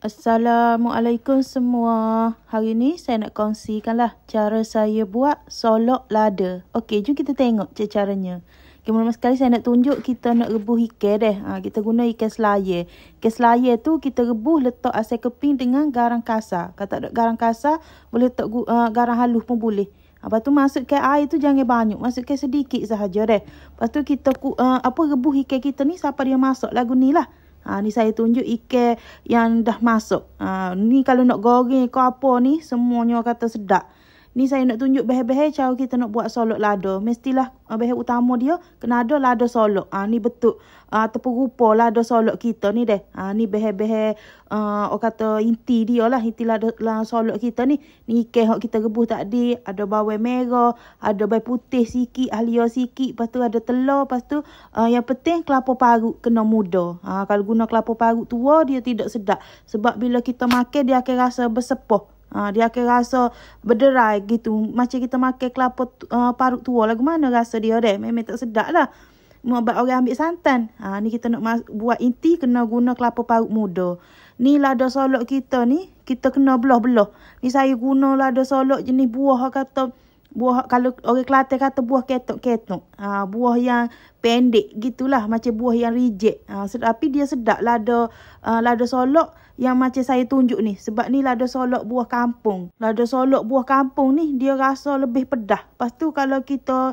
Assalamualaikum semua. Hari ni saya nak kongsikanlah cara saya buat solok lada. Okey, jom kita tengok caranya. Okay, mula sekali saya nak tunjuk kita nak rebus ikan deh. Kita guna ikan selayar. Ikan selayar tu kita rebus letak asam keping dengan garam kasar. Kalau tak ada garam kasar, boleh letak garam halus pun boleh. Lepas tu masukkan air tu jangan banyak. Masukkan sedikit sahaja deh. Lepas tu kita rebus ikan kita ni sampai dia masuk lagu ni lah. Ni saya tunjuk ikan yang dah masuk. Ni kalau nak goreng ke apa ni, semuanya kata sedap. Ni saya nak tunjuk bahan-bahan cara kita nak buat solok lada. Mestilah bahan utama dia kena ada lada solok. Ni bentuk ataupun rupa lada solok kita ni deh. Ni bahan-bahan orang kata inti dia lah. Inti lada solok kita ni. Ni ikan yang kita rebus tadi. Ada bawang merah, ada bawang putih sikit, halia sikit. Lepas tu ada telur. Lepas tu yang penting kelapa parut kena muda. Kalau guna kelapa parut tua dia tidak sedap. Sebab bila kita makan dia akan rasa bersepoh. Dia akan rasa berderai gitu. Macam kita makan kelapa parut tua lagu mana rasa dia deh. Memang tak sedap lah. Buat orang ambil santan. Ni kita nak buat inti kena guna kelapa parut muda. Ni lada solok kita ni kita kena belah-belah. Ni saya guna lada solok jenis buah kata buah, kalau orang Kelantan kata buah ketok-ketok. Buah yang pendek gitulah, macam buah yang reject. Tapi dia sedap lada solok yang macam saya tunjuk ni. Sebab ni lada solok buah kampung. Lada solok buah kampung ni dia rasa lebih pedas. Lepas tu kalau kita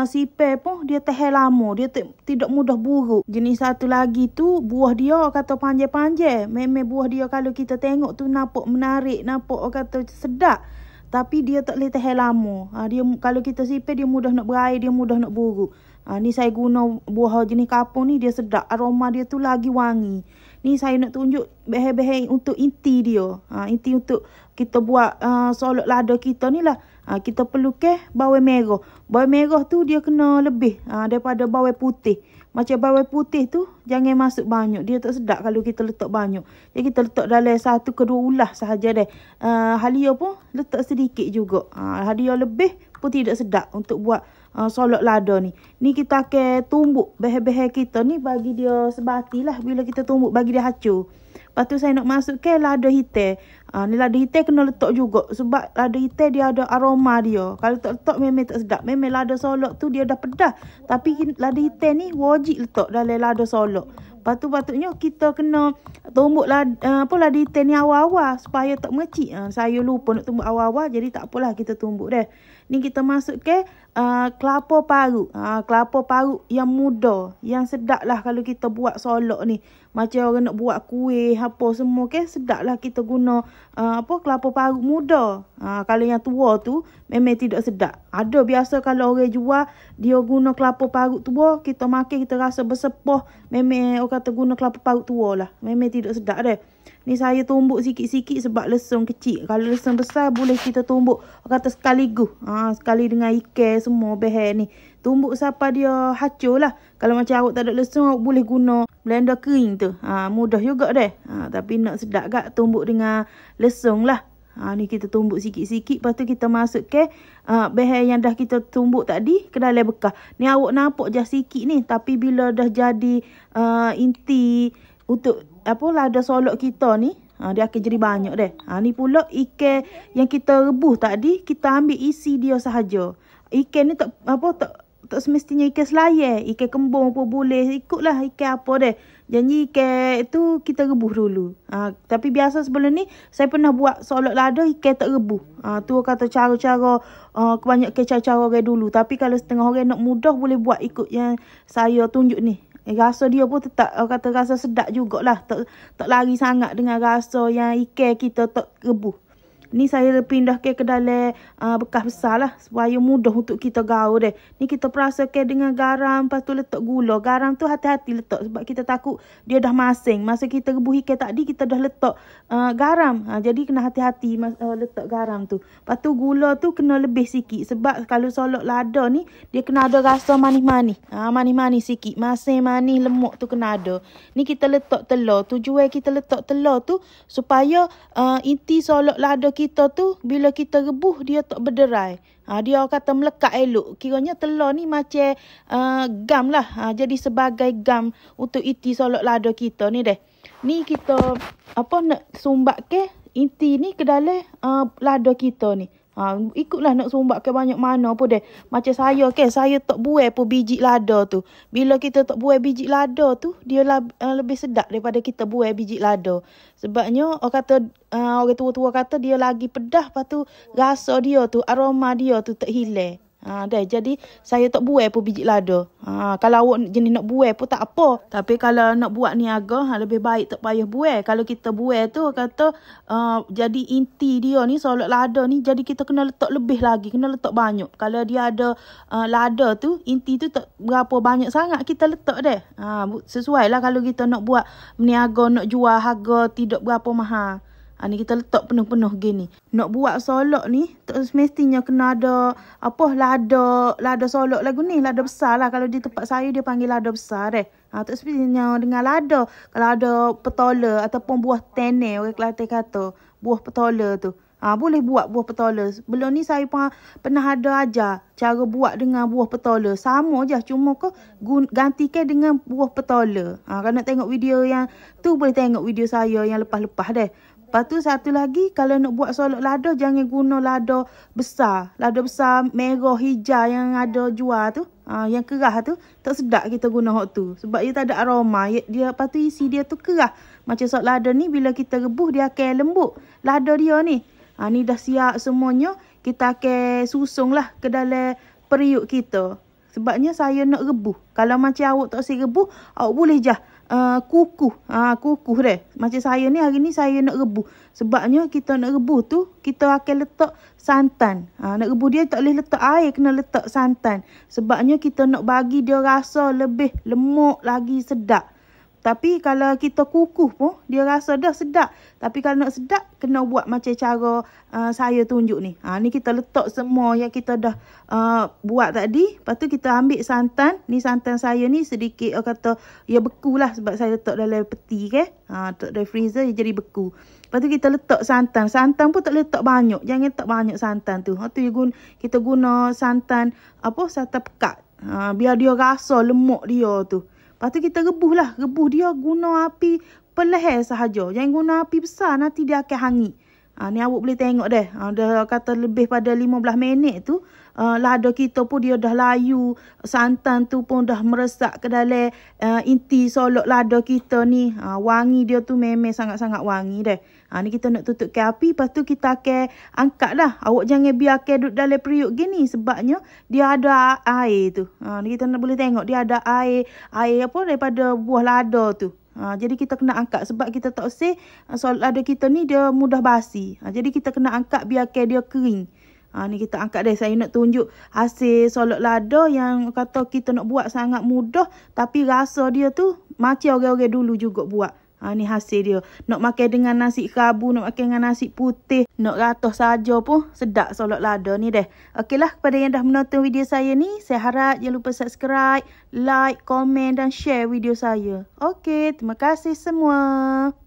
sipir pun dia tahan lama. Dia tidak mudah buruk. Jenis satu lagi tu buah dia kata panjang-panjang. Memang buah dia kalau kita tengok tu nampak menarik, nampak kata sedap. Tapi dia tak boleh tahan lama. Dia kalau kita sipir dia mudah nak berair, dia mudah nak buruk. Ni saya guna buah jenis kapung ni dia sedap. Aroma dia tu lagi wangi. Ni saya nak tunjuk bahan-bahan untuk inti dia. Inti untuk kita buat solok lada kita ni lah. Kita perlukan bawang merah. Bawang merah tu dia kena lebih daripada bawang putih. Macam bawang putih tu jangan masuk banyak. Dia tak sedap kalau kita letak banyak. Jadi kita letak dalam 1 ke 2 ulah sahaja deh. Halia pun letak sedikit juga. Halia lebih pun tidak sedap untuk buat solok lada ni. Ni kita akan tumbuk bahan-bahan kita ni bagi dia sebati lah. Bila kita tumbuk bagi dia hacur. Lepas tu saya nak masukkan lada hitam. Ni lada hitam kena letak juga. Sebab lada hitam dia ada aroma dia. Kalau tak letak memang tak sedap. Memang lada solok tu dia dah pedas. Tapi lada hitam ni wajib letak dalam lada solok. Lepas tu patutnya kita kena tumbuk lada hitam ni awal-awal. Supaya tak mengecik. Saya lupa nak tumbuk awal-awal. Jadi tak apalah kita tumbuk dah. Ni kita masukkan kelapa parut. Kelapa parut yang muda. Yang sedap lah kalau kita buat solok ni. Macam orang nak buat kuih apa semua kan. Sedap lah kita guna kelapa parut muda. Kalau yang tua tu memang tidak sedap. Ada biasa kalau orang jual dia guna kelapa parut tua. Kita makan kita rasa bersepoh. Memang orang kata guna kelapa parut tua lah. Memang tidak sedap dah. Ni saya tumbuk sikit-sikit sebab lesung kecil. Kalau lesung besar boleh kita tumbuk kata sekaligus. Sekali dengan ikan semua bahan ni. Tumbuk sampai dia hacur lah. Kalau macam awak tak ada lesung awak boleh guna blender kering tu. Mudah juga deh. Tapi nak sedap gak tumbuk dengan lesung lah. Ni kita tumbuk sikit-sikit. Lepas tu kita masukkan bahan yang dah kita tumbuk tadi ke dalam bekas. Ni awak nampak je sikit ni. Tapi bila dah jadi inti untuk lada solok kita ni, dia akan jadi banyak deh. Ni pula ikan yang kita rebus tadi, kita ambil isi dia sahaja. Ikan ni tak semestinya ikan selayar, ikan kembung pun boleh, ikutlah ikan apa deh. Janji ikan tu kita rebus dulu. Tapi biasa sebelum ni saya pernah buat solok lada ikan tak rebus. Tu kata cara-cara kebanyakan cara-cara orang dulu. Tapi kalau setengah orang nak mudah boleh buat ikut yang saya tunjuk ni. Rasa dia pun tetap kata rasa sedap jugalah. Tak lari sangat dengan rasa yang ikan kita tak rebus. Ni saya pindahkan ke dalam bekas besar lah. Supaya mudah untuk kita gaul deh. Ni kita perasakan dengan garam. Lepas tu letak gula. Garam tu hati-hati letak. Sebab kita takut dia dah masing. Masa kita rebus ikan tadi kita dah letak garam. Jadi kena hati-hati letak garam tu. Lepas tu gula tu kena lebih sikit. Sebab kalau solok lada ni dia kena ada rasa manis-manis. Manis-manis sikit. Masing manis lemak tu kena ada. Ni kita letak telur. Tujuan kita letak telur tu supaya inti solok lada kita tu bila kita rebus dia tak berderai. Dia kata melekat elok. Kiranya telur ni macam gam lah. Jadi sebagai gam untuk inti solok lada kita ni deh. Ni kita apa nak sumbat ke inti ni ke dalam lada kita ni. Ikutlah nak sumbat ke banyak mana pun deh. Macam saya ke, saya tak buai pun biji lada tu. Bila kita tak buai biji lada tu, dia lebih sedap daripada kita buai biji lada. Sebabnya orang tua-tua kata dia lagi pedas, lepas tu rasa dia tu, aroma dia tu tak hilang. Jadi saya tak buai pun biji lada. Kalau awak jenis nak buai pun tak apa. Tapi kalau nak buat niaga, lebih baik tak payah buai. Kalau kita buai tu kata jadi inti dia ni solok lada ni, jadi kita kena letak lebih lagi, kena letak banyak. Kalau dia ada lada tu, inti tu tak berapa banyak sangat kita letak deh. Sesuai lah kalau kita nak buat niaga, nak jual harga tidak berapa mahal. Ni kita letak penuh-penuh gini. Nak buat solok ni, tak semestinya kena ada lada solok lagu ni. Lada besar lah. Kalau di tempat saya, dia panggil lada besar deh. Tak semestinya dengan lada. Kalau ada petola ataupun buah tene, orang Kelantan kata, buah petola tu. Boleh buat buah petola. Sebelum ni saya pernah ada ajar cara buat dengan buah petola. Sama je, cuma gantikan dengan buah petola. Kalau nak tengok video yang tu, boleh tengok video saya yang lepas-lepas deh. Lepas tu satu lagi, kalau nak buat solok lada, jangan guna lada besar. Lada besar merah hijau yang ada jual tu. Yang keras tu, tak sedap kita guna hak tu. Sebab dia tak ada aroma. Lepas tu isi dia tu keras. Macam solok lada ni, bila kita rebus, dia akan lembut. Lada dia ni. Ni dah siap semuanya. Kita akan susung lah ke dalam periuk kita. Sebabnya saya nak rebus. Kalau macam awak tak si rebus, awak boleh je kukuh deh. Macam saya ni, hari ni saya nak rebus. Sebabnya kita nak rebus tu, kita akan letak santan. Nak rebus dia tak boleh letak air, kena letak santan. Sebabnya kita nak bagi dia rasa lebih lemuk lagi sedap. Tapi kalau kita kukuh pun, dia rasa dah sedap. Tapi kalau nak sedap, kena buat macam cara saya tunjuk ni. Ni kita letak semua yang kita dah buat tadi. Lepas tu kita ambil santan. Ni santan saya ni sedikit, kata, ya beku lah. Sebab saya letak dalam peti ke. Letak dalam freezer, dia jadi beku. Lepas tu kita letak santan. Santan pun tak letak banyak. Jangan letak banyak santan tu. Kita guna santan, santan pekat. Biar dia rasa lemuk dia tu. Lepas tu kita rebus lah. Rebus dia guna api perlahan sahaja. Jangan guna api besar, nanti dia akan hangit. Ni awak boleh tengok deh. Dah kata lebih pada 15 minit tu. Lada kita pun dia dah layu. Santan tu pun dah meresap ke dalam inti solok lada kita ni. Wangi dia tu memang sangat-sangat wangi deh. Ni kita nak tutup ke api. Lepas tu kita akan angkat dah. Awak jangan biarkan duduk dalam periuk gini. Sebabnya dia ada air tu. Ni kita nak boleh tengok. Dia ada air daripada buah lada tu. Jadi kita kena angkat. Sebab kita tak usah solok lada kita ni dia mudah basi. Jadi kita kena angkat biarkan dia kering. Ni kita angkat deh. Saya nak tunjuk hasil solok lada yang kata kita nak buat sangat mudah. Tapi rasa dia tu macam orang-orang dulu juga buat. Ni hasil dia. Nak makan dengan nasi kerabu, nak makan dengan nasi putih, nak ratah saja pun sedap solok lada ni deh. Okeylah, kepada yang dah menonton video saya ni, saya harap jangan lupa subscribe, like, komen dan share video saya. Okey, terima kasih semua.